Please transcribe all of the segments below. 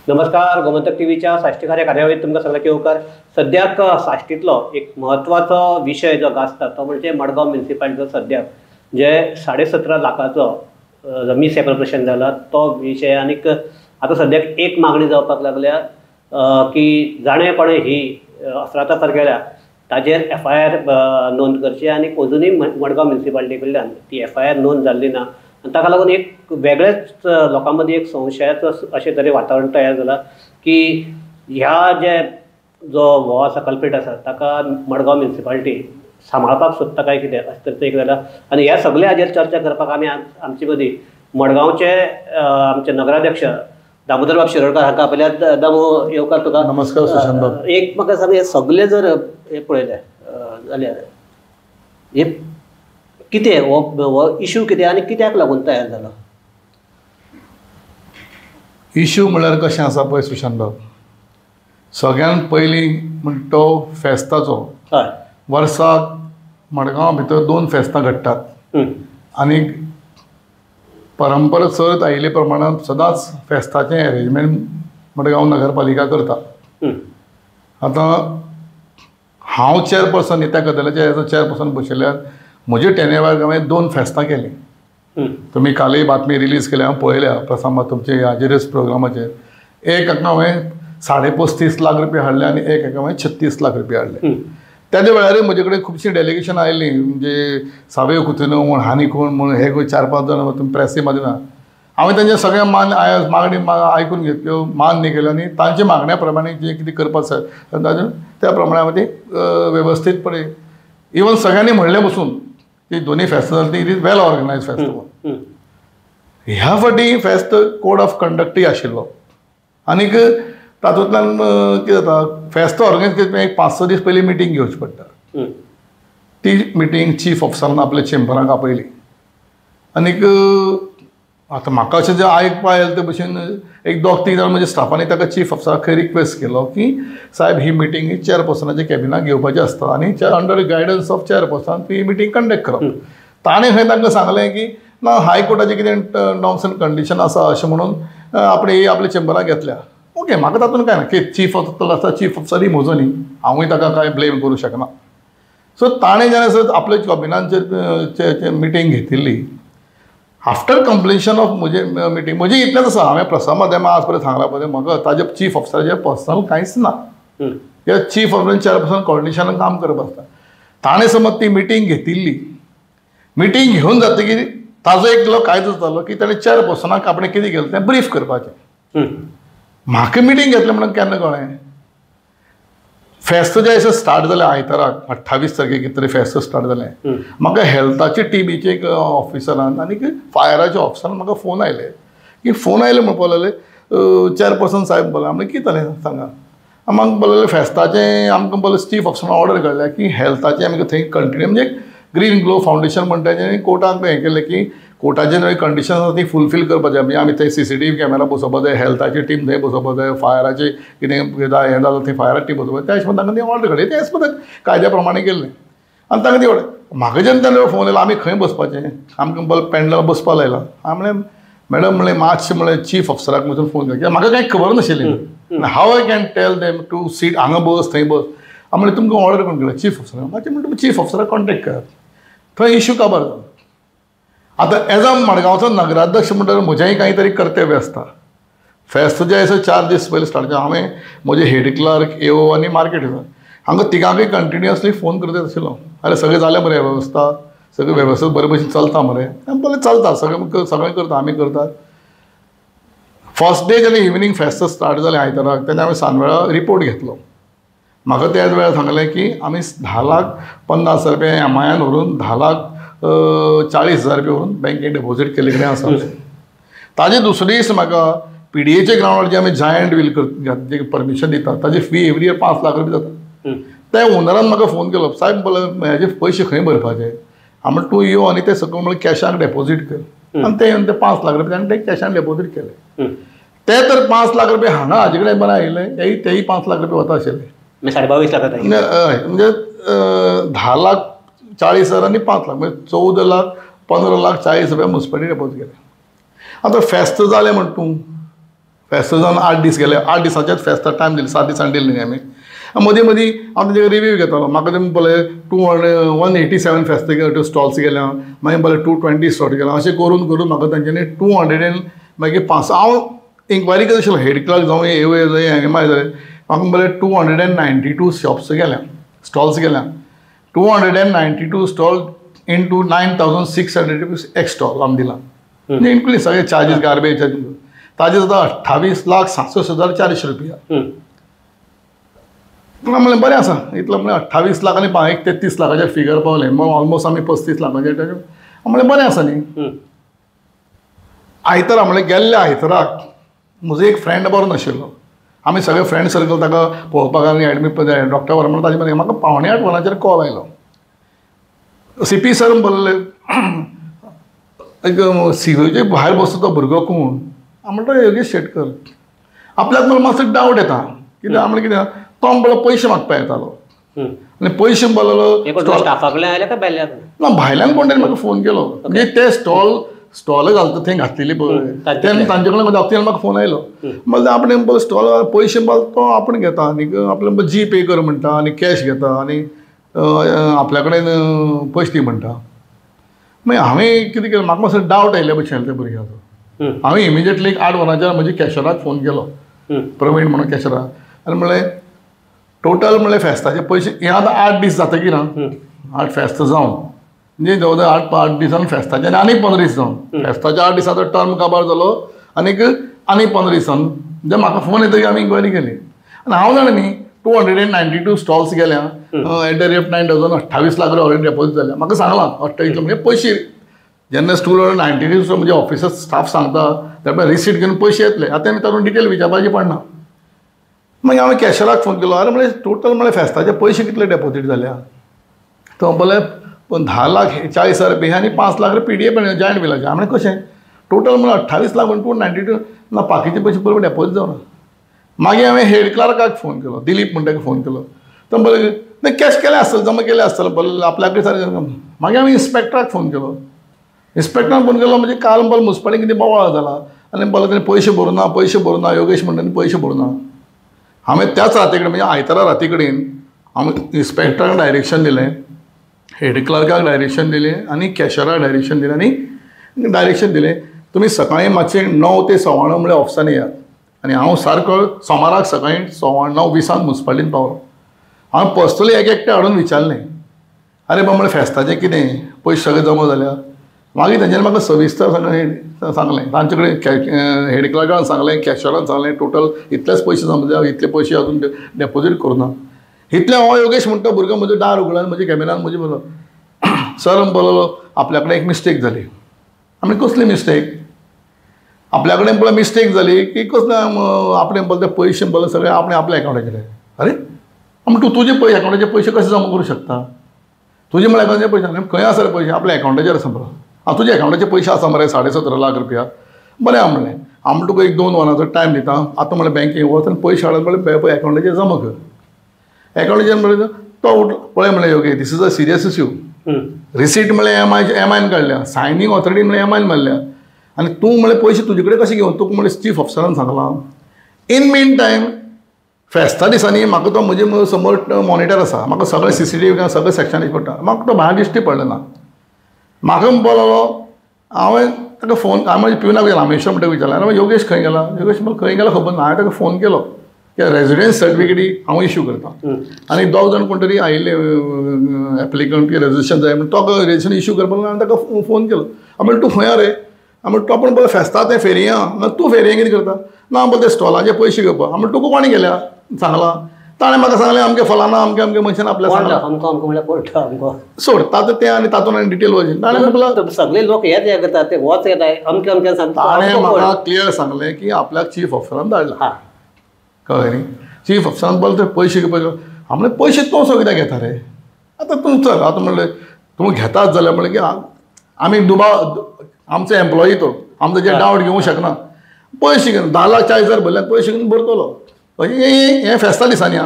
नमस्कार. गोमंतक टीव्हीच्या साश्टीकार कार्यावळीत तुमकां सगळ्यांक येवकार. सद्याक साश्टीतलो एक महत्वाचो विशय जो गाजता तो म्हणजे मडगांव म्युनिसिपालिटीचो सद्याक जे 17.5 लाखाचो मिस एप्रोप्रिएशन जाला तो विशय. आनीक आतां सद्याक एक मागणी जावपाक लागल्या की जाणें कोणें ही अफरातफर केल्या ताजेर FIR नोंद करची. आनी अजुनूय मडगांव म्युनिसिपालिटी कडल्यान ती FIR नोंद जाल्ली ना. आनी ताका लागून एक वेगळेच लोकां मदीं एक संशयाचो अशें तरी वातावरण तयार जाला की ह्या जे जो हो आसा कल्प्रीट आसा ताका मडगांव म्युनिसिपालिटी सांबाळपाक सोदता काय कितें अशें तरेचें एक जालां. आनी ह्या सगळ्या हाजेर चर्चा करपाक आमी आमचे मदीं मडगांवचे आमचे नगराध्यक्ष दामोदर बाब शिरोडकार हाका आपल्यात. दामो येवकार तुका. नमस्कार सुशांत बाब. एक म्हाका सांग, हे सगळे जर हे पळयले जाल्यार हे कितें हो इशू कितें आनी कित्याक लागून तयार जालो? इशू म्हळ्यार कशें आसा पळय सुशांत बाब, सगळ्यान पयलीं म्हणटा तो फेस्ताचो. हय. वर्साक मडगांवा भितर 2 फेस्तां घडटात आनी परंपरा चलत आयिल्ले प्रमाणान सदांच फेस्ताचें अरेंजमेंट मडगांव नगरपालिका करता. आतां हांव चेअरपर्सन त्या कदेलाच्या एज अ चेअरपर्सन बशिल्ल्यान म्हजे टेन्युअराक हांवें 2 फेस्तां केलीं. तुमी कालय बातमी रिलीज केल्या, हांव पळयल्या प्रसाद तुमचे हाजेरच प्रोग्रामाचेर. एक हाका हांवें 35.5 लाख रुपया हाडले आनी एक हाका हांवें 36 लाख रुपया हाडले. त्याच वेळार म्हजे कडेन खुबशीं डेलिगेशन आयिल्लीं, म्हणजे सावे कुतून म्हूण हानी कोण म्हूण हे 4-5 जाण तुमी प्रेसी मदीं. हांवें तांचे सगळ्या मागणी आयकून घेतल्यो, मान्य केल्यो आनी तांचे मागण्या प्रमाणे जें कितें करपाक जाय त्या प्रमाणे हांवें ती वेवस्थीतपणे इवन सगळ्यांनी म्हणलें बसून की दोनी फेस्त जाली ती इट इज वेल ऑर्गनायज फेस्त. ह्या फाटी फेस्त कोड ऑफ कंडक्टूय आशिल्लो आनीक तातूंतल्यान कितें जाता, फेस्त ऑर्गनायज करपाक एक 5-6 दीस पयलीं मिटींग घेवची पडटा. ती मिटींग चीफ ऑफिसरान आपल्या चेंबराक आपयली आनीक आतां म्हाका अशें जें आयकपा येलें ते भशेन एक 2-3 जाण म्हज्या स्टाफांनी ताका चीफ ऑफिसराक खंय रिक्वेस्ट केलो की साहेब ही मिटींग ही चेअरपर्सनाच्या कॅबिनाक घेवपाची आसता आनी अंडर गायडन्स ऑफ चेअरपर्सन ती मिटींग कंडक्ट करप. ताणें खंय तांकां सांगलें की ना हायकोर्टाचें कितें नॉर्म्स अँड कंडिशन आसा अशें म्हणून आपणे आपल्या चेंबराक घेतल्या. ओके, म्हाका तातूंत काय ना की चीफ ऑफिसर आसा, चीफ ऑफिसर ही म्हजो न्ही, हांवूय ताका कांय ब्लेम करूं शकना. सो ताणें जेन्ना आपल्या कॅबिनाचेर मिटींग घेतिल्ली आफ्टर कंप्लिशन ऑफ म्हजे मिटींग म्हजें इतलेंच आसा, हांवें प्रसार माध्यमां आज पर्यंत सांगला पळय म्हाका ताजे चीफ ऑफिसराचेर पर्सनल कांयच ना. कित्याक चीफ ऑफिसर चेअरपर्सन कॉर्डिनेशनान काम करप आसता. ताणें समज ती मिटींग घेतिल्ली, मिटींग घेवन जातकीर ताजो एक कायदो जालो की ताणें चेअरपर्सनाक आपणें कितें केलें तें ब्रीफ करपाचें. म्हाका मिटींग घेतलें म्हणून केन्ना कळ्ळें, फेस्त जें अशें स्टार्ट जालें आयताराक 28 तारखेक कितें तरी फेस्त स्टार्ट जालें. म्हाका हेल्थाचे टिमीचे एक ऑफिसरान आनी फायराच्या ऑफिसरान म्हाका फोन आयले की फोन आयले म्हणपाक लागले चेअरपर्सन साहेब बोला. म्हणलें कितें जालें सांगा. म्हाका बोललें फेस्ताचें आमकां बोले चीफ ऑफिसरान ऑर्डर काडल्या की हेल्थाचें आमकां थंय कंटिन्यू म्हणजे ग्रीन ग्लो फावंडेशन म्हणटा तें कोर्टाक हें केलें की कोर्टाचें कंडिशन आसा ती फुलफील करपाचें. म्हणजे आमी थंय CCTV कॅमेरा बसोवपा जाय, हेल्थाची टीम थंय बसोवपा जाय, फायराचें कितें हें जालें थंय फायर टीम बसोवपा जाय. त्या हिशोबान तांकां ती ऑर्डर काडली. ते हिशोबान कायद्या प्रमाणे केल्लें आनी तांकां ती ऑर्डर. म्हाका जेन्ना ताणें फोन येयलो आमी खंय बसपाचें, आमकां बल्ब पॅनलार बसपा लायला. हांव म्हणलें मॅडम म्हणलें मातशें म्हणलें चीफ ऑफिसराक वचून फोन कर, कित्याक म्हाका कांय खबर नाशिल्ली. How I can tell them to seat हांगा बस थंय बस. हांव म्हणलें तुमकां ऑर्डर कोण केला? चीफ ऑफिसराक. मातशें म्हणटा तुमी चीफ ऑफिसराक कॉन्टेक्ट करात. थंय इश्यू काबार जालो. आतां एज अ मडगांवचो नगराध्यक्ष म्हणटा म्हजेंय कांय तरी कर्तव्य आसता. फेस्त जे आसा 4 दीस पयलीं स्टार्ट जालें. हांवें म्हजे हेड क्लर्क, AO आनी मार्केट हांगा तिगांकय कंटिन्युअसली फोन करत आशिल्लो. जाल्यार सगळें जालें मरे वेवस्था, सगळें वेवस्थीत बरे भशेन चलता मरे. बोले चलता, सगळें करता, आमी करतात. फर्स्ट डे जेन्ना इवनिंग फेस्त स्टार्ट जालें आयताराक तेन्ना हांवें सांजवेळा रिपोर्ट घेतलो. म्हाका त्याच वेळार सांगलें की आमी 10,50,000 रुपया MIN व्हरून 10,40,000 रुपया व्हरून बँकेन डिपॉझीट केल्ले कडेन आसा. ताजे दुसरे दीस म्हाका PDAच्या ग्रावंडार जे आमी जायंट व्हील जे परमिशन दिता ताजी फी एवरी इयर 5 लाख रुपया जाता. त्या ओनरान म्हाका फोन केलो, साहेब बोले हेजे पयशे खंय भरपाचे? हांव म्हणलें तूं यो आनी ते सकयल म्हणलें कॅशाक डेपॉझीट कर. आनी ते 5 लाख रुपया आनी ते कॅशान डेपॉझीट केले. ते तर 5 लाख रुपया हांगा हाजे कडेन बरें आयिल्ले, तेही 5 लाख रुपया वता आशिल्ले. 22 लाख म्हणजे 10,40,000 आनी 5 लाख म्हणजे 14,15,40,000 रुपया म्युनिसिपालिटी डेपॉझीट केले. आतां फेस्त जालें म्हण तूं फेस्त जावन 8 दीस गेले. 8 दिसाचेच फेस्ताक टायम दिले, 7 दिसांनी दिले न्ही आमी. मदीं मदीं हांव ताजे रिव्यू घेतालो. म्हाका तेमी बोले 187 फेस्त स्टॉल्स गेल्या, मागीर बोले 220 स्टॉल गेल्या. अशें करून करून म्हाका तांच्यांनी 200 मागीर 5 हांव इन्क्वायरी करता आशिल्लो हेड क्लर्क जावं एवय जालें एम आय जालें. म्हाका बोले 292 शॉप्स गेल्या, स्टॉल्स गेल्या. 292 स्टॉल इंटू 9,600 रुपीज एक स्टॉल आमी दिला. म्हणजे इन्क्लूड सगळे चार्जीस गार्बेज ताजे जाता 28,67,400 रुपया. म्हणलें बरें आसा इतलो म्हणजे 28 लाख आनी 33 लाखाचेर फिगर पावलें. मग ऑलमोस्ट आमी 35 लाखाचेर म्हणलें बरें आसा न्ही. आयतारा म्हणलें गेल्ल्या आयताराक म्हजो एक फ्रेंड बरो नाशिल्लो. आमी सगळे फ्रेंड सर्कल ताका पळोवपाक आनी एडमीट डॉक्टर व्हर म्हणून ताजे मेरेन म्हाका 7:45 कॉल आयलो. CP सर बोलले सिरोचे भायर बसता तो भुरगो कोण. हांव म्हणटा योगेश शेटकर. आपल्याक मला मातसो डावट येता कित्याक म्हणलें कित्याक तो म्हणलो पयशे मागपा येतालो आनी पयशे बोललो ना भायल्यान कोण म्हाका फोन केलो. म्हणजे ते स्टॉल घालता थंय घातलेली पळय तेन्ना तांचे कडेन म्हाका फोन आयलो. म्हणल्यार आपण स्टॉल पयशे तो आपण घेता आनी आपल्याक जी पे कर म्हणटा आनी कॅश घेता आनी आपल्या कडेन पयशे दी म्हणटा. मागीर हांवें कितें केलें म्हाका मातसो डावट आयिल्ल्या भशेन त्या भुरग्याचो. हांवें इमिजिएटली 8 वरांचेर म्हज्या कॅशराक फोन केलो, प्रवीण म्हणून कॅशराक. आनी म्हणलें टोटल म्हणलें फेस्ताचे पयशे हे आतां 8 दीस जातकीर 8 फेस्त जावन म्हणजे जवळ जवळ 8 दिसान फेस्ताचे आनी 15 दीस जावन फेस्ताच्या 8 दिसाचो टर्म काबार जालो आनी 15 दिसान म्हणजे म्हाका फोन येतकीर आमी इन्क्वायरी केली. आनी हांव जाणा न्ही 292 स्टॉल्स गेल्या at the rate of 9,28 lakh already deposit जाल्या. म्हाका सांगलां 28 म्हणजे पयशे जेन्ना 292 म्हणजे ऑफिसात स्टाफ सांगता त्या रिसीट घेवन पयशे येतले. आतां आमी तातूंत डिटेल विचारपाचें पडना. मागीर हांवें कॅशराक फोन केलो. अरे म्हणजे टोटल म्हळ्यार फेस्ताचे पयशे कितले डेपॉझीट जाल्या. तो बोले 10,40,000 रुपया आनी 5 लाख PDA जॉयंट बिलाचे. हांवें कशें टोटल म्हळ्यार 28 लाख 292 ना बाकीचे पयशे बरोबर डेपॉझीट जावना. मागीर हांवें हेड क्लार्काक फोन केलो, दिलीप म्हणटा फोन केलो. तो बोले नाही कॅश केलें आसतलें जमा केलें आसतलें बोले आपल्या कडेन सारकें. मागीर हांवें इन्स्पेक्टराक फोन केलो. इन्स्पेक्टराक फोन केलो म्हणजे काल बोले मुन्सिपालिटी कितें बोवाळ जाला आनी बोले तेणें पयशे भरूना योगेश म्हणटा पयशे भरूना. हांवें त्याच राती कडेन म्हणजे आयतारा राती कडेन हांवें इन्स्पेक्टराक डायरेक्शन दिलें, हेड क्लर्काक डायरेक्शन दिलें आनी कॅशराक डायरेक्शन दिलें आनी डायरेक्शन दिलें तुमी सकाळीं मातशें 9 ते 9:15 म्हळ्यार ऑफिसान येयात. आनी हांव सारको सोमाराक सकाळीं 9:20 मुन्सिपालिटीन पावलो. हांवें पर्सनली एकटे हाडून विचारलें अरे बाबा म्हळ्यार फेस्ताचें कितें पयशे सगळे जमा जाल्या. मागीर तेंच्यांनी म्हाका सविस्तर सांगलें तांचे कडेन हेड क्लर्कान सांगलें कॅशरान सांगलें टोटल इतलेच पयशे जमा जाल्या इतले पयशे अजून डेपॉझीट करुना. इतलें हांव योगेश म्हणटा भुरगो म्हजो दार उगडान म्हज्या कॅमेरान म्हजे बोलो सर बोलो आपल्या कडेन एक मिस्टेक जाली. आमी कसली मिस्टेक आपल्या कडेन पळय मिस्टेक जाली की कसले आपणें बोलते पयशे बोले सगळे आपणें आपल्या एकाउंटाचेर. अरे तूं तुजे एकाउंटाचे पयशे कशे जमा करूं शकता. तुजे म्हळ्यार एकाउंटाचे पयशे खंय आसा रे पयशे आपल्या एकाउंटाचेर आसा मरे. तुजे एकाउंटाचे पयशे आसा मरे 17.5 लाख रुपया. बरें हांव म्हणलें हांव तुका 1-2 वरांचो टायम दिता आतां म्हळ्यार बँकेक वच आनी पयशे हाडत म्हळ्यार एकाउंटाचेर जमा कर. एकाउंटाचेर म्हळ्यार तो पळय म्हणलें योगे this is a serious issue. Receipt म्हळ्यार एमआयन काडल्या सायनींग ऑथॉरिटीन म्हळ्यार एमआयन मारल्या आनी तूं म्हळ्यार पयशे तुजे कडेन कशें घेवन तुका म्हळ्यार चीफ ऑफिसरान सांगलां. इन मीन टायम फेस्ता दिसांनी म्हाका तो म्हजे समोर मॉनिटर आसा म्हाका सगळें CCTV सगळें सेक्शन दिश्टी पडटा. म्हाका तो भायर दिश्टी पडलें ना. म्हाका बोललो हांवें ताका फोन हांवें म्हज्या पिवनाक रामेश्वर म्हणटा विचारलें अरे योगेश खंय गेला. योगेश म्हाका खंय गेला खबर ना. हांवें ताका फोन केलो की रेजिडेंस सर्टिफिकेट हांव इश्यू करता आनी 2 जाण कोण तरी आयिल्ले एप्लिकंट की रेजिस्ट्रेशन जाय म्हणून तो रेजिस्ट्रेशन इश्यू करपाक हांवें ताका फोन केलो. हांव म्हणलें तूं खंय रे. हांव म्हणलें तो पण बोले फेस्ता तें फेरया ना तूं फेरया कितें करता ना बोले ते स्टॉलाचे पयशे घेवपा. हांव म्हणलें तुका कोणी गेल्या सांगलां. ताणें म्हाका सांगलें अमकें फलाना अमकें मनशान आपल्या सांगलां सोड तातूंत तें आनी तातूंत आनी डिटेल वचून ताणें म्हणलें सगळे लोक हेच हें करतात ते वच येताय अमकें अमकें सांगता. ताणें म्हाका क्लियर सांगलें की आपल्याक चीफ ऑफिसरान धाडला. कळ्ळें न्ही. चीफ ऑफिसरान बोले ते पयशे घेवपाक हांव म्हणलें पयशे तूं सो कित्याक घेता रे. आतां तूं चल आतां म्हणलें तूं घेतात जाल्यार म्हणलें की आमी आमचो एम्प्लॉई तो आमचो जे डावट घेवंक शकना. पयशे घेवन 10,40,000 भरल्यात पयशे घेवन भरतलो. हे फेस्ता दिसांनी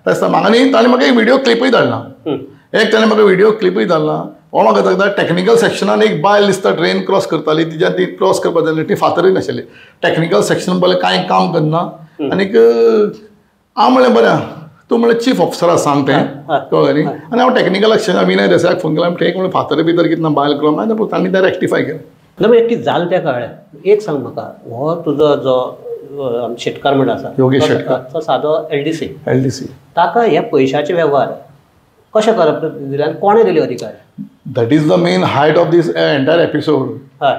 फेस्ता म्हाका न्ही ताणें म्हाका एक व्हिडिओ क्लिपूय धाडला. एक ताणें म्हाका व्हिडिओ क्लिपूय धाडला हो म्हाका दिसता टॅक्निकल सेक्शनान एक बायल दिसता ट्रेन क्रॉस करताली तिच्या ती क्रॉस करपाक जाय ती फातरय नाशिल्ली टॅक्निकल सेक्शन पळय कांय काम करना आनीक हांव म्हणलें बरें तूं म्हणलें चीफ ऑफिसराक सांग तें कळ्ळें न्ही आनी हांव टॅक्निकल सेक्शनाक विनय देसायाक फोन केला ठीक म्हणून फातर भितर कितें ना बायल क्रॉस ना तांणी तें रेक्टिफाय केलें ना मागीर कितें जालें तें कळ्ळें एक सांग म्हाका हो तुजो जो शेटकार म्हणून आसा योगेश शेटकार तो सादो LDC ताका हे पयशाचे वेव्हार कशें करप दिले आनी कोणें दिले अधिकार that is the main height of this entire episode हय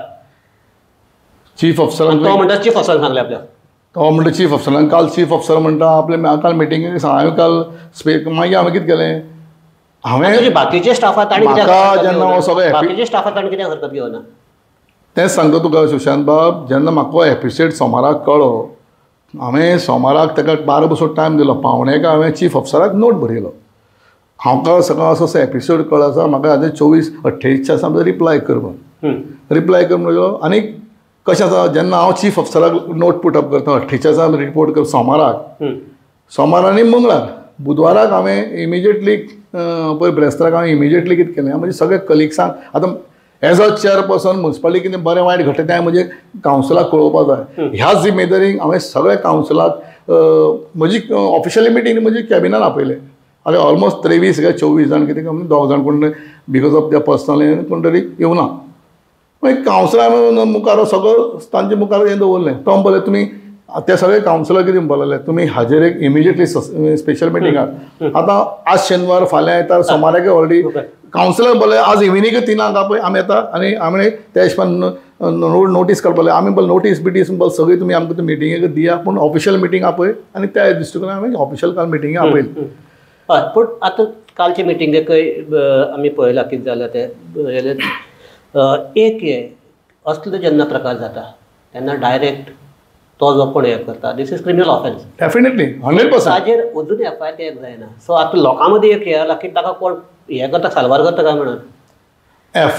चीफ ऑफिसरान तो म्हणटा चीफ ऑफिसरान सांगलें आपल्याक तो म्हणटा चीफ ऑफिसरान काल चीफ ऑफिसर म्हणटा आपले काल मिटिंगेक हांवें काल मागीर हांवें कितें केलें हांवें बाकीचे स्टाफाक ताणी जेन्ना हो सगळें बाकीचे स्टाफाक ताणी कित्याक हरकत घेवना तेंच सांगता तुका सुशांत बाब जेन्ना म्हाका हो एपिसोड सोमाराक कळ्ळो हांवें सोमाराक ताका 12 बसून टायम दिलो पावणेक हांवें चीफ ऑफिसराक नोट बरयलो हांव सकाळ असो एपिसोड कळ्ळो आसा म्हाका आतां 24-28 आसा रिप्लाय कर म्हणून आनीक कशें आसा जेन्ना हांव चीफ ऑफिसराक नोट पुटअप करता 28 रिपोर्ट कर सोमार आनी मंगळार बुधवाराक हांवें इमिजिएटली पळय ब्रेस्ताराक हांवें इमिजिएटली कितें केलें म्हणजे सगळे कलिग्सांक आतां एज अ चेअरपर्सन म्युन्सिपालिटी कितें बरें वायट घडटा तें म्हणजे कावन्सिलाक कळोवपाक जाय ह्या जिम्मेदारीक हांवें सगळ्या कावन्सिलाक म्हजी ऑफिशियली मिटींग म्हजी कॅबिनान आपयलें आनी ऑलमोस्ट 23 काय 24 जाण कितें दोग जाण कोण बिकॉज ऑफ त्या पर्सनली कोण तरी येवना मागीर कावन्सिलर मुखार सगळो तांचे मुखार हें दवरलें तो म्हणलें तुमी ते सगळे कावन्सिलर कितें म्हणलें तुमी हाजेर एक इमिजिएटली स्पेशल मिटिंगाक आतां आज शेनवार फाल्यां येता सोमाराक ऑलरेडी कावन्सिलर बोले आज इव्हिनिंग 3 पळय आमी येता आनी आमी त्या हिशोबान नोटीस काडपाक आमी बोल नोटीस बिटीस बोल सगळी तुमी आमकां मिटिंगेक दिया पूण ऑफिशियल मिटींग आपय आनी त्या दृश्टीकोनान आमी ऑफिशियल काल मिटिंगे आपयली हय पूण आतां कालचे मिटिंगेकय आमी पळयलां कितें जालें तें एक हे असलो जेन्ना प्रकार जाता तेन्ना डायरेक्ट तो जो कोण हें करता this is criminal offence definitely 100% ताजेर अजून FIR ते जायना सो आतां लोकां मदीं एक हे जाला की ताका कोण हें करता साल्वार करता काय म्हणून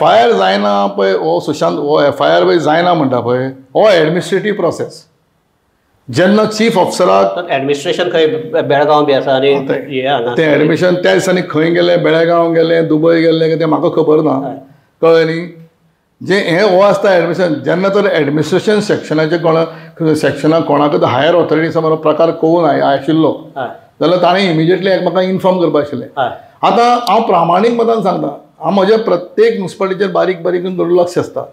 FIR जायना पळय हो सुशांत हो FIR पळय जायना म्हणटा पळय हो एडमिनिस्ट्रेटीव प्रोसेस जेन्ना चीफ ऑफिसराक एडमिनिस्ट्रेशन खंय बेळगांव बी आसा आनी तें एडमिशन त्या दिसांनी खंय गेले बेळगांव गेले दुबय गेले तें म्हाका खबर ना कळ्ळें न्ही जे हें हो आसता एडमिशन जेन्ना तर एडमिनिस्ट्रेशन सेक्शनाचे सेक्शनाक कोणाक हायर ऑथॉरिटी समोर प्रकार कळून आशिल्लो जाल्यार ताणें इमिजिएटली म्हाका इन्फॉर्म करपाक आशिल्लें आतां हांव प्रामाणीक मतान सांगता हांव म्हज्या प्रत्येक म्युन्सिपालिटीचेर बारीक बारीक करून लक्ष आसता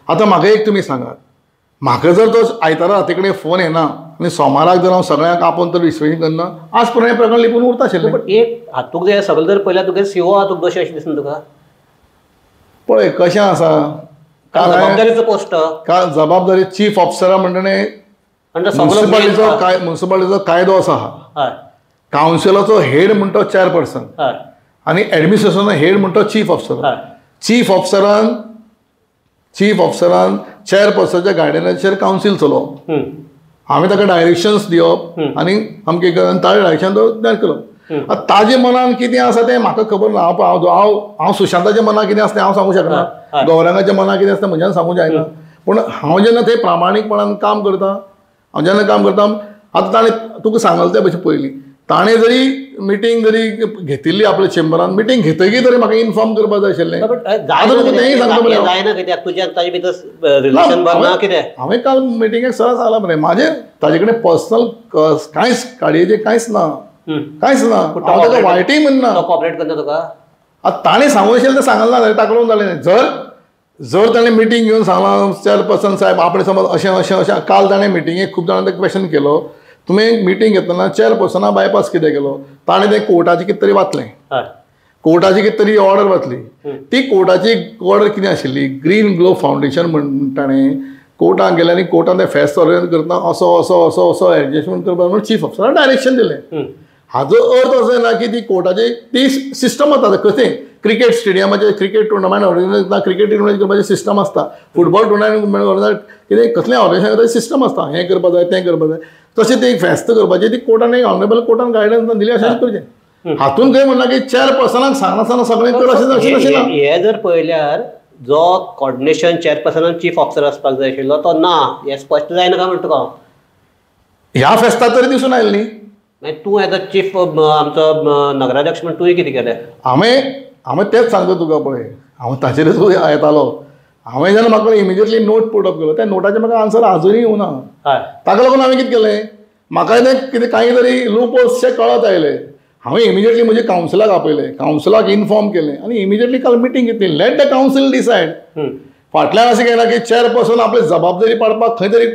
आतां म्हाका एक तुमी सांगात म्हाका जर तो आयतारा हाते कडेन फोन येना आनी सोमाराक जर हांव सगळ्यांक आपोवन तर विश्लेशण करना आज पर्यंत हें प्रकरण लिपून उरता आशिल्लें पूण एक हातूंक जाय सगळें जर पळयल्यार तुगे CO हातूंक दोशी अशें दिसना तुका पळय कशें आसा जबाबदारीचो पोस्ट जबाबदारी चीफ ऑफिसरा म्हणटणे म्युन्सिपालिटीचो कायदो असो आहा कावन्सिलाचो हेड म्हणटा चेअरपर्सन आनी एडमिनिस्ट्रेशनाचो हेड म्हणटा चीफ ऑफिसर चीफ ऑफिसरान चेअरपर्सनाच्या गायडन्साचेर कावन्सील चलोवप हांवें ताका डायरेक्शन्स दिवप आनी अमके ताजे डायरेक्शन तयार करप ताजे मनान कितें आसा तें म्हाका खबर ना हांव सुशांताच्या मनान कितें आसा तें हांव सांगूं शकना गौरंगाच्या मनान कितें आसता म्हज्यान सांगूंक जायना पूण हांव जेन्ना थंय प्रामाणीकपणान काम करता हांव जेन्ना काम करता आतां ताणें तुका सांगलें ते भशेन पयलीं ताणें जरी मिटींग जरी घेतिल्ली आपल्या चेंबरान मिटींग घेतकीर तरी म्हाका इन्फॉर्म करपाक जाय आशिल्लें हांवें काल मिटिंगेक सरळ सांगलां मरे म्हाजें ताजे कडेन पर्सनल कांयच काडयेचें कांयच ना हांव ताका वायटय म्हणना कॉपरेट करना तुका आतां ताणें सांगूंक आशिल्लें तें सांगलें ना ताका लागून जालें जर ताणें मिटींग घेवन सांगलां चेअरपर्सन साहेब आपणें समज अशें काल ताणें मिटिंगेक खूब जाणां क्वेश्चन केलो तुमी मिटींग घेतना चेअरपर्सना बायपास कितें केलो ताणें तें कोर्टाचें कितें तरी वाचलें कोर्टाची कितें तरी ऑर्डर वाचली ती कोर्टाची ऑर्डर कितें आशिल्ली ग्रीन ग्लो फावंडेशन म्हण ताणें कोर्टाक गेलें आनी कोर्टान तें फेस्त ऑर्डर करता असो एडजस्टमेंट करपाक म्हणून चीफ ऑफिसरान डायरेक्शन दिलें हाजो अर्थ असो ना की ती कोर्टाची ती सिस्टम आसा कशें क्रिकेट स्टेडियमाचेर cricket tournament organise cricket tournament करपाचें सिस्टम आसता फुटबॉल टुर्नामेंट कितें कसलें ऑर्गनायजेशन करपाचें सिस्टम आसता हें करपाक जाय तें करपाक जाय तशें तें फेस्त करपाचें ती कोर्टान एक ऑनरेबल कोर्टान गायडन्स दिली अशें करचें हातून खंय म्हणना की चेअरपर्सनाक सांगनासतना सगळें कर अशें ना हें जर पळयल्यार जो कॉर्डिनेशन चेअरपर्सनान चीफ ऑफिसर आसपाक जाय आशिल्लो तो ना हें स्पश्ट जायना काय म्हणटा तुका ह्या फेस्ताक तरी दिसून आयलें न्ही मागीर तूं एज अ चीफ आमचो नगराध्यक्ष म्हण तुवें कितें केलें हांवें तेंच सांगता तुका पळय हांव ताचेरच येतालो. हांवें जेन्ना म्हाका इमिजिएटली नोट पुट अप केलो त्या नोटाचेर म्हाका आन्सर आजुनूय येवना. ताका लागून हांवें कितें केलें, म्हाका कितें काही तरी लूप होल्सचे कळत आयले. हांवें इमिजिएटली म्हज्या कावन्सिलाक आपयलें, कावन्सिलाक इन्फॉर्म केलें आनी इमिजिएटली काल मिटींग घेतली. Let the council decide. फाटल्यान अशें केलां की चेअरपर्सन आपली जबाबदारी पाडपाक खंय तरी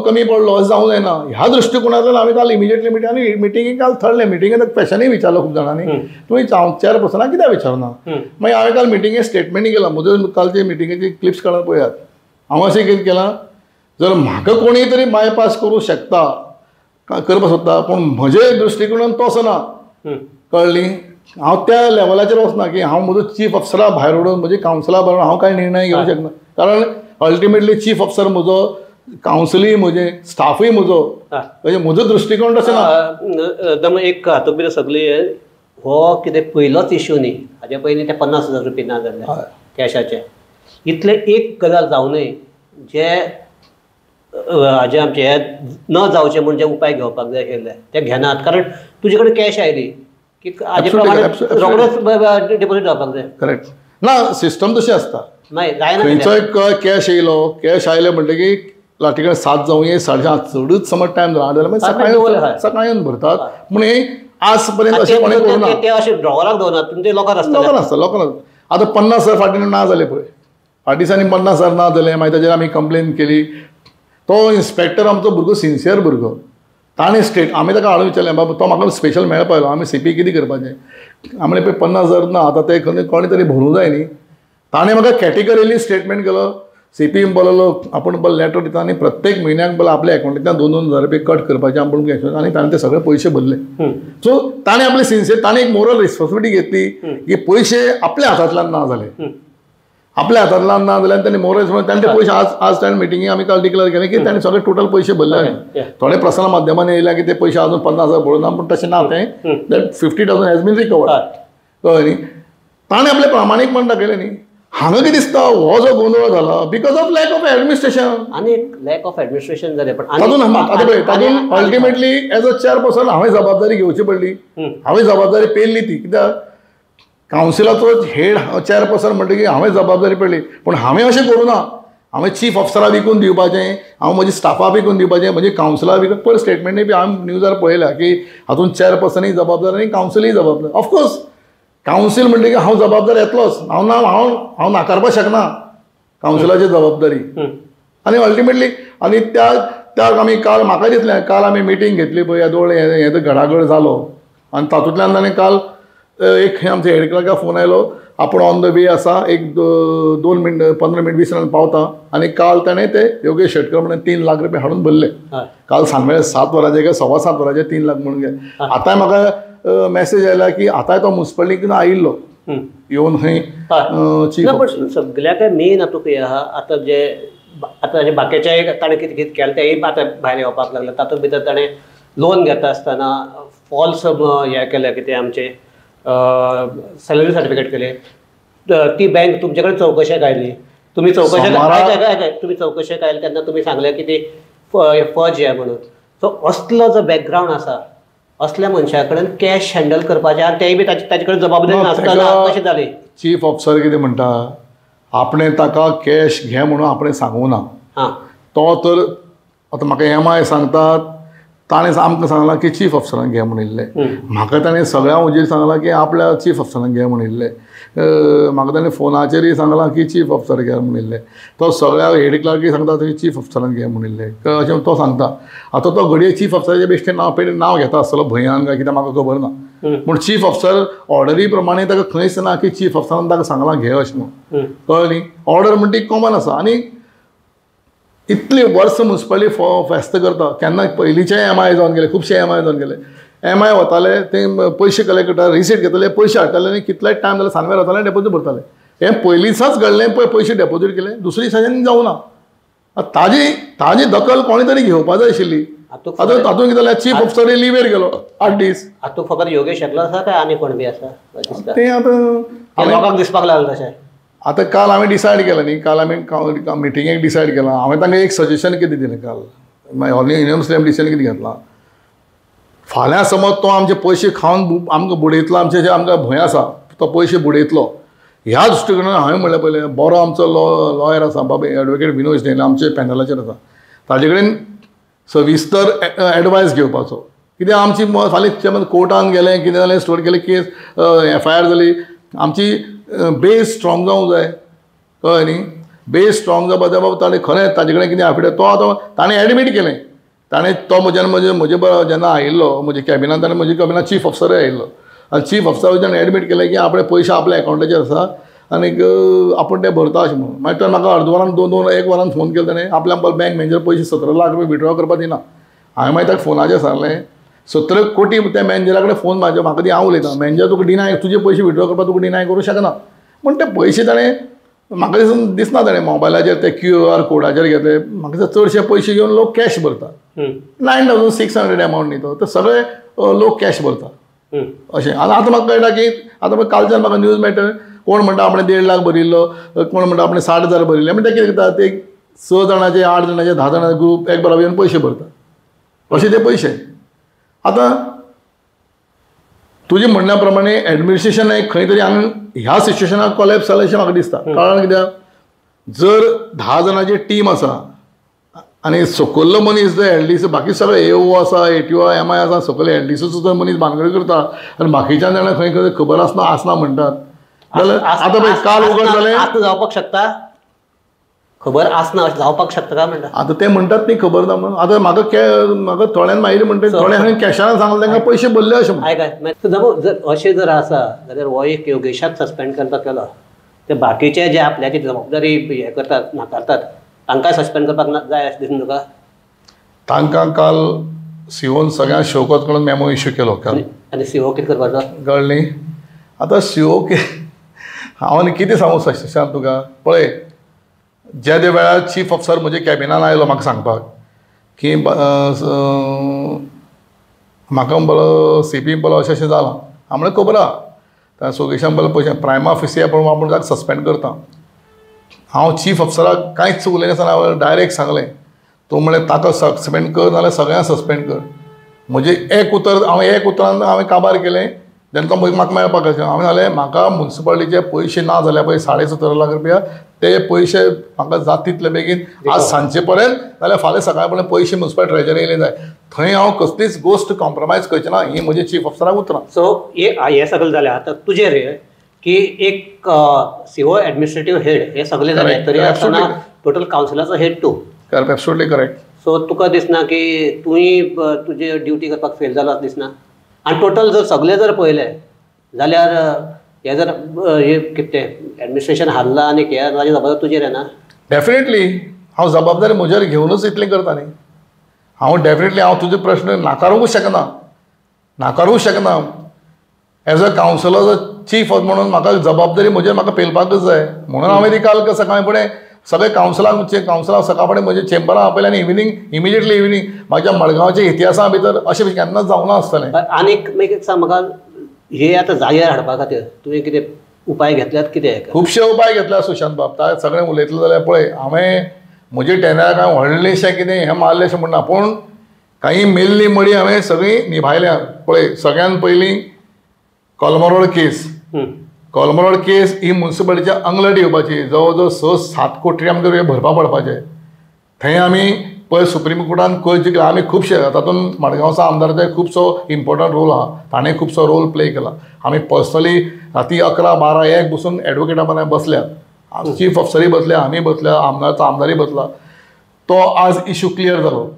कमी पडलो अशें जावं जायना. ह्या दृश्टिकोनांतल्यान आमी काल इमिजिएटली आनी मिटिंगेक काल थरलें. मिटिंगेक क्वेशनूय विचारलो खूब जाणांनी, तुमी चेअरपर्सनाक कित्याक विचारना. मागीर हांवें काल मिटिंगेक स्टेटमेंटूय केलां. म्हज्यो कालचे मिटिंगेची क्लिप्स काडून पळयात. हांव अशें कितें केलां, जर म्हाका कोणीय तरी बायपास करूं शकता, करपाक सोदता, पूण म्हजे दृश्टिकोनान तसो ना. कळ्ळी. हांव त्या लेवलाचेर वचना की हांव म्हजो चीफ अफसरा भायर उडोवन म्हजे कावन्सिला बरोबर हांव कांय निर्णय घेवंक शकना. कारण अल्टिमेटली चीफ अफसर म्हजो, कावन्सिलूय म्हजें, स्टाफूय म्हजो, म्हणजे म्हजो दृश्टिकोन तसो ना. एकदम एक हातूंत भितर सगळी हो कितें पयलोच इश्यू न्ही. हाजे पयलीं ते 50,000 रुपया ना जाल्ले कॅशाचे. इतले एक गजाल जावनय जे हाजे आमचे हे न जावचे म्हणजे उपाय घेवपाक जाय आशिल्ले ते घेनात. कारण तुजे कडेन कॅश आयली की हाजे प्रमाणे रोखडोच डिपॉझीट जावपाक जाय. करेक्ट ना, सिस्टम तशी आसता. नाही जायना. खंयचोय कॅश येयलो, कॅश आयले म्हणटकीर लाटीकडेन 7 जावं 7:30 चडूच समज टायम जाला जाल्यार मागीर सकाळी येवन भरतात. पूण हे आज पर्यंत अशें कोणें करूना. ते अशें ड्रॉवराक दवरनात, तुमचे लोकांक आसता. लोकांक आतां 50,000 फाटीं ना जाले पळय. फाटी दिसांनी 50,000 ना जाले. मागीर ताचेर आमी कंप्लेन केली. तो इन्स्पेक्टर आमचो भुरगो सिन्सियर भुरगो, ताणें आमी ताका हाडून विचारलें, बाबा तो म्हाका स्पेशल मेळपा आयलो. आमी CP कितें करपाचें. आमी पळय 50,000 ना, आतां ते कोणी तरी भरूं जाय न्ही. ताणें म्हाका कॅटेगरिली स्टेटमेंट केलो. CP बोललो आपूण लेटर दिता आनी प्रत्येक म्हयन्याक बोला आपल्या अकाउंटांतल्यान 2,000 रुपया कट करपाचे आपूण, आनी ताणें ते सगळे पयशे भरले. सो ताणें आपले सिन्सियर, ताणें एक मोरल रिस्पॉन्सिबिलिटी घेतली की पयशे आपल्या हातांतल्यान ना जाले. आपल्या हातांतल्यान ना जाल्यार ताणें मोरल ताणें ते पयशे आज ताणें मिटिंगेक आमी काल डिक्लेअर केलें की ताणें सगळे टोटल पयशे भरले. थोडे प्रसार माध्यमांनी येयल्या की ते पयशे अजून 50,000 भरूं ना, पूण तशें ना. तें दॅट 50,000 हॅज बीन रिकवर्ड. कळ्ळें न्ही. ताणें आपलें प्रामाणीकपण दाखयलें न्ही. हांगा कितें दिसता, हो जो गोंधळ जाला because of lack of administration. आनी लॅक ऑफ एडमिनिस्ट्रेशन जालें. पण तातूंत अल्टिमेटली एज अ चेअरपर्सन हांवें जबाबदारी घेवची पडली. हांवें जबाबदारी पेल्ली ती. कित्याक कावन्सिलाचो हेड चेअरपर्सन म्हणटकीर हांवें जबाबदारी पडली. पूण हांवें अशें करूं ना. हांवें चीफ अफसराक विकून दिवपाचें, हांव म्हज्या स्टाफाक विकून दिवपाचें, म्हजे कावन्सिलाक विकून. पर स्टेटमेंटूय बी हांवें न्यूजार पळयल्या की हातूंत चेअरपर्सनूय जबाबदार आनी कावन्सिलूय जबाबदार. ऑफकोर्स कावन्सील म्हणटकीर हांव जबाबदार येतलोच. हांव नाकारपाक शकना कावन्सिलाची जबाबदारी. आनी अल्टिमेटली आनी त्या आमी काल म्हाका दिसलें, काल आमी मिटींग घेतली पळय, येदोळ हें घडाघड जालो आनी तातूंतल्यान ताणें काल एक आमच्या हेड क्लर्काक फोन आयलो, आपूण ऑन द वे आसा, एक 2 मिनट 15 मिनट 20 मिनट पावता. आनी काल ताणें ते योगेश शेटकर म्हणून 3 लाख रुपया हाडून भरले. काल सांजवेळे 7 वरांचेर काय 7:15 वरांचेर 3 लाख म्हणून घे. आतां म्हाका मेसेज आयला की आतांय तो म्युन्सिपालिटीन आयिल्लो येवन खंय सगळ्याक मेन हातूंत आहा. आतां जे बाकीचे ताणें कितें कितें केलें तेय आतां भायर येवपाक लागले. तातूंत भितर ताणें लोन घेता आसतना फॉल्स हें केलें, कितें आमचें सॅलरी सर्टिफिकेट केले. ती बँक तुमचे कडेन चवकशेक आयली. तुमी चवकशेक आयले तेन्ना तुमी सांगलें की ती फज हे म्हणून. सो असलो जो बॅकग्रावंड आसा, असल्या मनशा कडेन कॅश हँडल करपाचें आनी तेय बी ताचे कडेन जबाबदारी नासतना कशें जाली. चीफ अफसर कितें म्हणटा, आपणें ताका कॅश घे म्हणून आपणें सांगूं ना. तो तर आतां म्हाका MI सांगतात, ताणें आमकां सांगलां की चीफ अफसरान घे म्हणून इल्लें. म्हाका ताणें सगळ्या हुजीर सांगलां की आपल्या चीफ अफसरान घे म्हणून इल्लें. म्हाका ताणें फोनाचेरय सांगलां की चीफ अफसर घे म्हणून इल्लें. तो सगळ्या हेड क्लर्कीक सांगता थंय चीफ अफसरान घे म्हणून इल्लें अशें तो सांगता. आतां तो घडये चीफ अफसराचे बेश्टें नांव घेता आसतलो भंयान काय कितें म्हाका खबर ना. पूण चीफ अफसर ऑर्डरी प्रमाणे ताका खंयच ना की चीफ अफसरान ताका सांगलां घे अशें म्हणून. कळ्ळें न्ही. ऑर्डर म्हणटा ती कॉमन आसा. आनी इतली वर्स म्युन्सिपालिटी फेस्त करता. केन्ना पयलींचे MI जावन गेले, खुबशे MI जावन गेले. MI वताले, ते पयशे कलेक्ट करताले, रिसीट घेताले, पयशे हाडटाले आनी कितलेच टायम जाल्यार सांजवेळ वताले डेपोजीट भरताले. हें पयलीं दिसाच घडलें पळय, पयशे डेपोजीट केले, दुसऱ्या दिसाच्यान जावं ना. ताजी दखल कोणी तरी घेवपा जाय आशिल्ली. तातूंत कितें जालें, चीफ अफसर लिव्हेर गेलो 8 दीस. हातूंत फकत योगेश एकलो आसा काय आनी कोण बी आसा? तें आतां लोकांक दिसपाक लागलें तशें. आतां काल हांवें डिसायड केलां न्ही, काल हांवें मिटिंगेक डिसायड केलां. हांवें तांकां एक सजेशन कितें दिलें काल, युनियन डिसिजन कितें घेतलां. फाल्यां समज तो आमचे पयशे खावन आमकां बुडयतलो, आमचे जे आमकां भंय आसा तो पयशे बुडयतलो, ह्या दृश्टीकोनान हांवें म्हणलें पयलें बरो आमचो लॉयर आसा बाबा एडवोकेट विनोद स्नेला आमचे पॅनलाचेर आसा, ताजे कडेन सविस्तर एडवायस घेवपाचो. कित्याक आमची फाल्यां कोर्टान गेलें कितें जालें स्टोर केलें केस FIR जाली, आमची बेस स्ट्रॉंग जावंक जाय, कळ्ळें न्ही. बेस स्ट्रॉंग जावपा जाय बाबा ताणें खरें ताजे कडेन कितें एफिडेविट तो आतां ताणें एडमीट केलें. ताणें तो म्हजे बरो जेन्ना आयिल्लो म्हजे कॅबिनान ताणें म्हजे कॅबिनान चीफ अफसरूय आयिल्लो आनी चीफ अफसरान एडमीट केलें की आपणे पयशे आपल्या एकावंटाचेर आसा आनीक आपूण तें भरता अशें म्हणून. मागीर तर म्हाका अर्द वरान एक वरान फोन केलो ताणें आपल्या बँक मॅनेजर पयशे 17 लाख रुपया विड्रॉ करपाक दिना. हांवें मागीर ताका फोनाचेर सांगलें 17 कोटी त्या मॅनेजरा कडेन फोन म्हाका दी हांव उलयतां. मॅनेजर तुका डिनाय तुजे पयशे विड्रॉ करपाक तुका डिनाय करूं शकना. पूण ते पयशे ताणें म्हाका दिसना ताणें मोबायलाचेर ते QR कोडाचेर घेतले. म्हाका दिसता चडशे पयशे घेवन लोक कॅश भरता. 9,600 अमावंट न्ही तो सगळे लोक कॅश भरता अशें. आतां म्हाका कळटा की आतां कालच्यान म्हाका न्यूज मेळटा कोण म्हणटा आपणें 1.5 लाख भरिल्लो, कोण म्हणटा आपणें 60,000 भरिल्ले. म्हणजे ते कितें करता ते 6 जाणांचे 8 जाणांचे 10 जाणांचे ग्रूप एक बरोबर येवन पयशे भरता अशे ते पयशे. आतां तुजे म्हणण्या प्रमाणे एडमिनिस्ट्रेशन एक खंय तरी हांगा ह्या सिच्युएशनाक कॉलेप्स जालें अशें म्हाका दिसता. कारण कित्याक जर 10 जाणांची टीम आसा आनी सकयल्लो मनीस जर LDC बाकी सगळे AO आसा ATO MI आसा सकयले LDCचो जर मनीस भानगडी करता आनी बाकीच्या जाणां खंय खंय खबर आसना म्हणटात जाल्यार आतां पळय काल उगड जालें आतां जावपाक शकता खबर आसना अशें जावपाक शकता काय म्हणटा. आतां ते म्हणटात न्ही खबर ना म्हणून. आतां म्हाका थोड्यान मागीर म्हणटा थोडे हांवें कॅशान सांगलें तांकां पयशे भरले अशें म्हणून. आयकाय जर अशें जर आसा जाल्यार हो एक योगेशाक सस्पेंड करपाक केलो ते बाकीचे जे आपल्याची जबाबदारी हे करतात नाकारतात तांकां सस्पेंड करपाक जाय अशें दिसना तुका. तांकां काल COन सगळ्या शोकत करून मेमो इश्यू केलो काल. आनी CO कितें करपाचो कळ्ळें. आतां CO हांव कितें सांगू शशांत तुका पळय ज्या त्या वेळार चीफ अफसर म्हजे कॅबिनान आयलो म्हाका सांगपाक की म्हाका बरो CP बोलो अशें अशें जालां. हांव म्हणलें खबर आहा सोगेशान बोलो पयशे प्रायमा ऑफिसिया पळोवन आपूण ताका सस्पेंड करता. हांव चीफ अफसराक कांयच उलयनासतना हांवें डायरेक्ट सांगलें तूं म्हणलें ताका सस्पेंड कर नाल्यार सगळ्यांक सस्पेंड कर. म्हजें एक उतरान हांवें काबार केलें. जेन्ना तो म्हाका मेळपाक हांवें जालें म्हाका म्युन्सिपालिटीचे पयशे ना जाल्यार पळय 17.5 लाख रुपया ते पयशे म्हाका जात तितले बेगीन आज सांजचे पर्यंत नाल्यार फाल्यां सकाळ पर्यंत पयशे म्युन्सिपल ट्रेजरी येयले जाय. थंय हांव कसलीच गोश्ट कॉम्प्रोमायज करचें ना ही म्हजे चीफ अफसराक उतरां. सो हे सगळें जालें आतां तुजेर की एक CO एडमिनिस्ट्रेटीव हेड हे सगळे जाले तरी आसतना टोटल कावन्सिलाचो हेड तूं. Absolutely correct. सो तुका दिसना की तुवें तुजे ड्युटी करपाक फेल जालो अशें दिसना. आनी टोटल जर सगळे जर पळयलें जाल्यार हे जर हे कितें एडमिनिस्ट्रेशन हारला आनी हे ताजी जबाबदारी तुजेर येना. डेफिनेटली हांव जबाबदारी म्हजेर घेवनूच इतलें करता न्ही. हांव डेफिनेटली तुजे प्रश्न नाकारूंकूच शकना. एज अ कावन्सिलर चीफ म्हणून म्हाका जबाबदारी म्हजेर म्हाका पेलपाकच जाय म्हणून हांवें ती काल सकाळी फुडें सगळे कावन्सिलाक सकाळ फुडें म्हजे चेंबरां आपयलें आनी इमिजिएटली इव्हिनिंग म्हाज्या मडगांवच्या इतिहासा भितर अशें केन्नाच जावंक ना आसतलें. आनीक एक सांग म्हाका हे आतां जाग्यार हाडपा खातीर तुवें कितें उपाय घेतल्यात कितें? खुबशे उपाय घेतल्या सुशांत बाब. तां सगळें उलयतलें जाल्यार पळय हांवें म्हजे टेनराक हांवें व्हडलेशें कितें हें मारलें अशें म्हणना पूण काही मेल्ली मडी हांवें सगळी निभायल्या. पळय सगळ्यान पयलीं कोलमरोड केस ही म्युन्सिपालिटीच्या अंगलट येवपाची जवळ जवळ 6-7 कोटी आमकां भरपा पडपाचें. थंय आमी पळय सुप्रीम कोर्टान केस जिखला आमी खुबशे तातूंत मडगांवचो आमदाराचो खुबसो इम्पॉर्टंट रोल आहा. ताणें खुबसो रोल प्ले केला. आमी पर्सनली राती 11, 12, 1 बसून एडवोकेटा बरोबर बसल्यात. चीफ अफसरी बसल्या आमी बसल्या आमदारी बसला. तो आज इश्यू क्लियर जालो.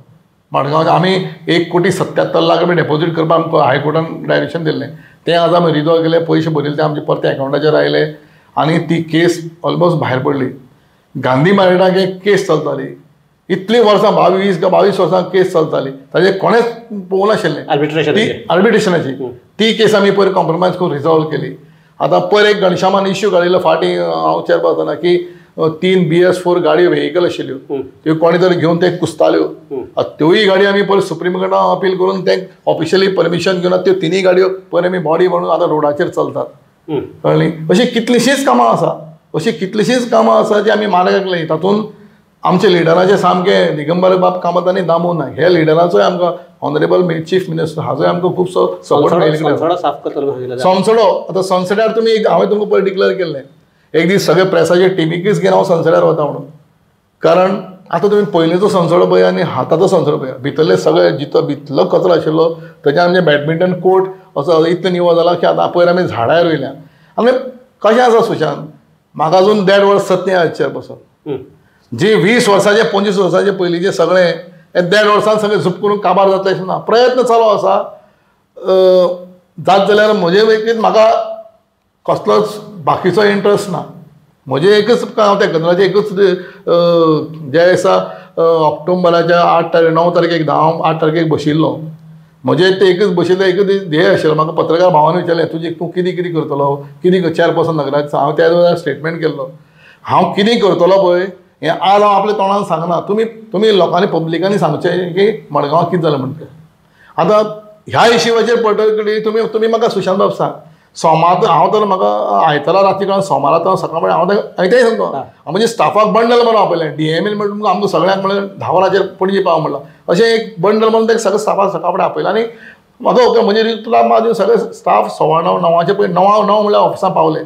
मडगांव आमी 1,77 लाख रुपया डेपॉझीट करपाक आमकां हायकोर्टान डायरेक्शन दिल्लें तें आज आमी रिजॉल्व केलें. पयशे भरिल्ले ते आमचे परते एकावंटाचेर आयले आनी ती केस ऑलमोस्ट भायर पडली. गांधी मार्केटाक एक केस चलताली इतलीं वर्सां 22 वर्सां केस चलताली ताजें कोणेंच पळोवंक नाशिल्लें आर्बिट्रेशनाची. ती केस आमी पयर कॉम्प्रोमायज करून रिजॉल्व केली. आतां पयर एक घनश्यामान इश्यू काडिल्लो फाटीं हांव चेरपा आसतना की 3 BS4 गाडयो व्हेहिकल आशिल्ल्यो त्यो कोणी तरी घेवन ते कुसताल्यो. त्योय गाडयो आमी पयर सुप्रीम कोर्टान अपील करून ते ऑफिशियली परमिशन घेवन त्यो 3 गाडयो पयर आमी बॉडी म्हणून आतां रोडाचेर चलतात. कळ्ळी. अशी कितलींशींच कामां आसा जी आमी मार्गाक लागली. तातूंत आमचे लिडराचे सामकें दिगंबर बाब कामत आनी दामू ना हे लिडराचोय आमकां ऑनरेबल चीफ मिनिस्टर हाजोय आमकां खूबसो सपोर्ट मेळिल्लो. समसडो आतां सनसेटार तुमी हांवें तुमकां पयर डिक्लेअर केल्लें एक दीस सगळे प्रेसाचे टिमीकच घेवन हांव संवसारार वता म्हणून. कारण आतां तुमी पयलींचो संवसार पळया आनी आतांचो संवसार पळया, भितरले सगळे भितरलो कचरो आशिल्लो थंयच्यान आमचे बॅडमिंटन कोर्ट असो इतलो निवळ जाला की आतां पयर आमी झाडार रोयल्या. आनी कशें आसा सुशांत, म्हाका अजून 1.5 वर्स सत्य आजचेर पासून जी 20 वर्साचे 25 वर्साचे पयलींचे सगळे हे 1.5 वर्सान सगळे झूप करून काबार जातले अशें ना. प्रयत्न चालू आसा. जात जाल्यार म्हजे वैकीन म्हाका कसलोच बाकीचो इंट्रस्ट ना. म्हजें एकच हांव त्या केंद्राचें एकच जे दिसा ऑक्टोबराच्या 9 तारखेक 8 तारखेक बशिल्लो. म्हजें तें एकच बशिल्लें एकच ध्येय आशिल्लो. म्हाका पत्रकार भावान विचारलें तूं कितें करतलो, कितें चेअरपर्सन नगराचो. हांव त्या वेळार स्टेटमेंट केल्लो, हांव कितें करतलो पळय हें आज हांव आपल्या तोंडान सांगना. तुमी लोकांनी पब्लिकांनी सांगचें की मडगांवां कितें जालें म्हणटा. आतां ह्या इश्यूवाचेर पर्टिक्युलरली तुमी म्हाका सुशांत बाब सांग, सोमार हांव तर म्हाका आयतारा राती कळून सोमारात सकाळ फुडें हांव आयताय सांगतो. हांव म्हणजे स्टाफाक बंडल म्हणून आपयलें. DML म्हणून आमकां सगळ्यांक म्हणलें 10 वरांचेर पणजे पाव म्हणलां. अशें एक बंडल म्हणून तें सगळें स्टाफाक सकाळ फुडें आपयलें. आनी म्हाका ओके म्हणजे तुका म्हाजे सगळे स्टाफ 9:15 पळय 9 म्हणल्यार ऑफिसांत पावले,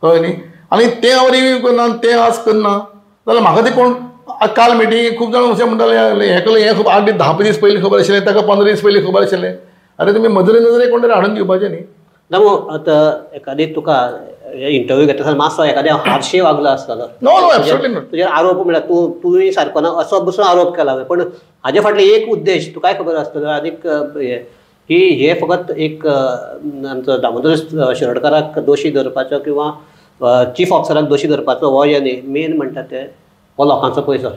कळ्ळें न्ही. आनी तें हांव रिव्यू करना, तें आज करना जाल्यार म्हाका तें कोण काल मिटींग खूब जाण अशें म्हणटाले हें केलें हें खूब 8-10 दीस पयलीं खबर आशिल्लें, ताका 15 दीस पयलीं खबर आशिल्लें. अरे तुमी नजरे कोण तरी हाडून दिवपाचें न्ही. ना मग आतां एखादी तुका इंटरव्यू घेता आसतना मातसो एखाद्या हार्शे वागलो आसतलो. तुजे आरोप म्हणल्यार तुवें सारको ना असो बसून आरोप केला, पण हाजे फाटले एक उद्देश तुकाय खबर आसतलो. आनीक हे फकत एक आमचो दामोदर शिरोडकाराक दोशी धरपाचो किंवा चीफ ऑफिसराक दोशी धरपाचो हो जे न्ही मेन म्हणटा ते हो लोकांचो पयसो.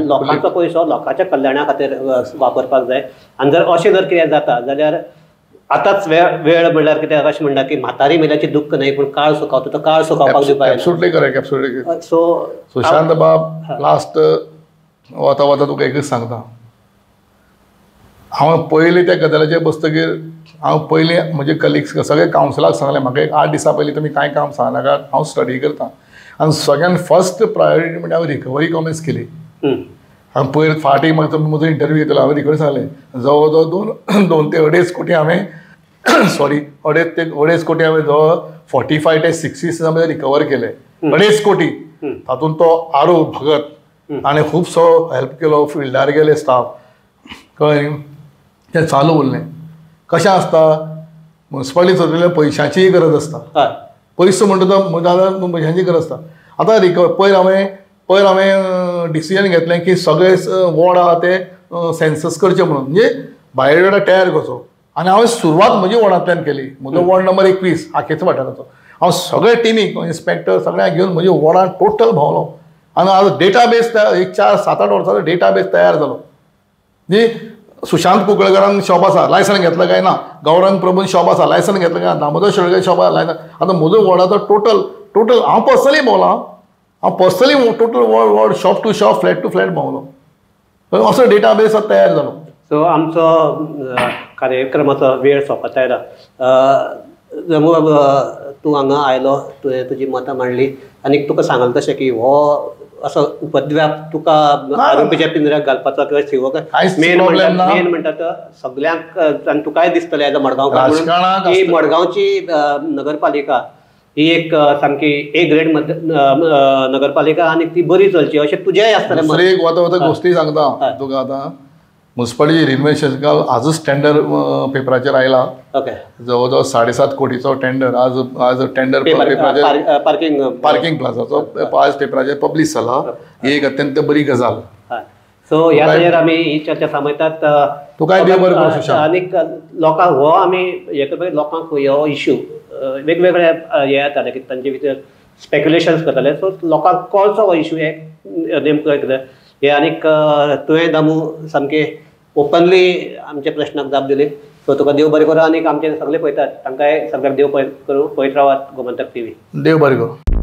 लोकांचो पयसो लोकांच्या कल्याणा खातीर वापरपाक जाय. आनी जर अशें जर कितें जाता जाल्यार आतांच वेळ म्हणल्यार कितें अशें म्हणटा की म्हातारी मेल्याची दुख्ख नाही पण काळ सुकावता तो काळ सुकावपाक दिवपाक. सो सुशांत बाब लास्ट वता वता तुका एकच सांगता, हांव पयलीं त्या गजालीचेर बसतकीर हांव पयलीं म्हजे कलिग्स सगळे कावन्सिलाक सांगलें म्हाका एक 8 दिसां पयलीं तुमी कांय काम सांगनाकात, हांव स्टडी करतां. आनी सगळ्यान फर्स्ट प्रायोरिटी म्हणजे हांवें रिकवरी कॉमेंट्स केली. हांवें पयर फाटीं म्हाका म्हजो इंटरव्यू घेतलो, हांवें रिकवरी सांगलें जवळ जवळ 2 ते 2.5 कोटी हांवें 2.5 कोटी हांवें जवळ 45 ते 60 हांवें रिकवर केले. 2.5 कोटी तातूंत तो आरू भगत आनी खुबसो हेल्प केलो, फिल्डार गेले स्टाफ, कळ्ळें न्ही. तें चालू उरलें. कशें आसता म्युनिसिपालिटी चलयल्या पयशांचीय गरज आसता. पयसो म्हणटा तो पयशांची गरज आसता. आतां पयर हांवें डिसिजन घेतलें की सगळे वॉर्ड आहा ते सेन्सस करचे म्हणून, म्हणजे बायोडेटा तयार करचो. आनी हांवें सुरवात म्हजी वॉर्डांतल्यान केली. म्हजो वॉर्ड नंबर 21 आखेचो वाठाराचो. हांव सगळे टिमीक इन्स्पेक्टर सगळ्यांक घेवन म्हजे वॉर्डान टोटल भोंवलो. आनी आज डेटाबेस एक 4-7-8 वर्साचो डेटाबेस तयार जालो. म्हणजे सुशांत कुंकळकरान शॉप आसा लायसन घेतलं काय ना, गौरंग प्रभून शॉप आसा लायसन घेतलं काय ना, दामोदर शिरोडकर शॉप आसा लायसन. आतां म्हजो वॉर्डाचो टोटल हांव पर्सनली भोंवला. हांव personally total ward shop to shop flat to flat भोंवलो. असो डेटाबेस तयार जालो. सो आमचो कार्यक्रमाचो वेळ सोंपत आयला. तूं हांगा आयलो, तुवें तुजी मतां मांडली आनी तुका सांगलें तशें की हो असो उपद्व्याप तुका आरोपीच्या पिंजऱ्याक घालपाचो किंवा शिवक मेन म्हणटा तो सगळ्यांक आनी तुकाय दिसतलें एज अ मडगांवकार की मडगांवची नगरपालिका ही एक सामकी ए ग्रेड नगरपालिका आनी ती बरी चलची अशें तुजेंय आसतलें. एक वता गोश्टी सांगता तुका. आतां म्युनिसिपालिटी रिनोवेशन काल आजच टेंडर पेपराचेर आयला. ओके. जवळ जवळ 7.5 कोटीचो टेंडर आज टेंडर पेपराचेर पार्किंग प्लाझाचो आज पेपराचेर पब्लीश जाला. ही एक अत्यंत बरी गजाल. सो ह्या ताजेर आमी ही चर्चा थांबयतात. तुकाय देव बरें करूं सुशांत. आनीक लोकांक हो आमी हे करपाक लोकांक हो इश्यू वेगवेगळे हे येताले की तांचे भितर स्पेक्युलेशन्स करताले. सो लोकांक कळचो हो इश्यू हे नेमको कितें हे. आनीक तुवें दामू सामकें ओपनली आमच्या प्रश्नाक जाप दिली. सो तुका देव बरें करूं. आनीक आमचे सगळे पळयतात तांकांय सगळ्यांक देव करूं. पळयत रावात गोमंतक TV. देव बरें करूं.